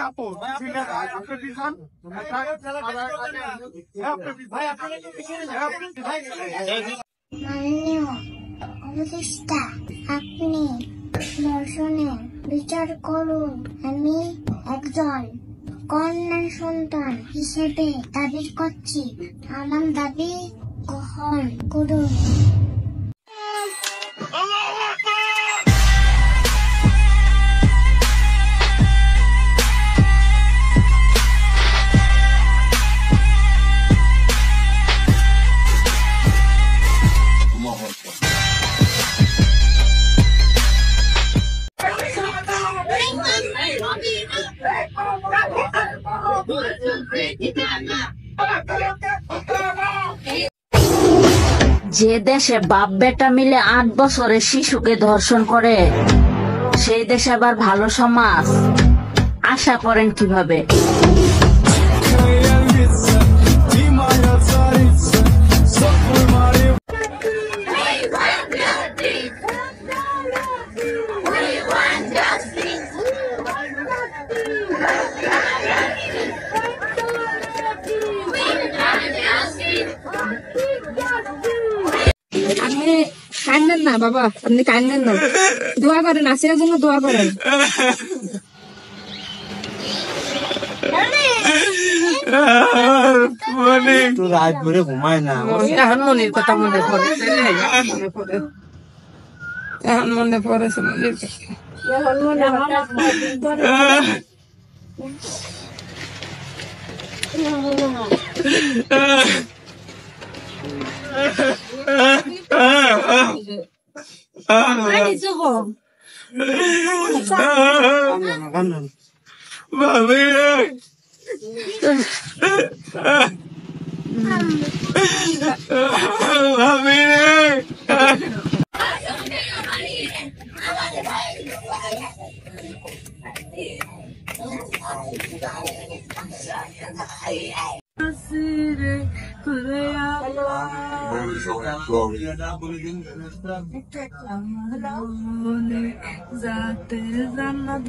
আপু মাননীয় উপদেষ্টা, আপনি ধর্ষণের বিচার করুন। আমি একজন কন্যা সন্তান হিসেবে দাবি করছি, আমার দাবি গ্রহণ করুন। যে দেশে বাপ বেটা মিলে 8 বছরের শিশুকে ধর্ষণ করে, সেই দেশে আবার ভালো সমাজ আশা করেন কিভাবে? আপনি কান্দেন না বাবা, আপনি কান্দেন না, দোয়া করেন, আসিরার জন্য দোয়া করেন। তো রাত ভরে ঘুমায় না। এখন মনির কথা মনে পড়ে, এখন মনে পড়েছে মনির জান্নাত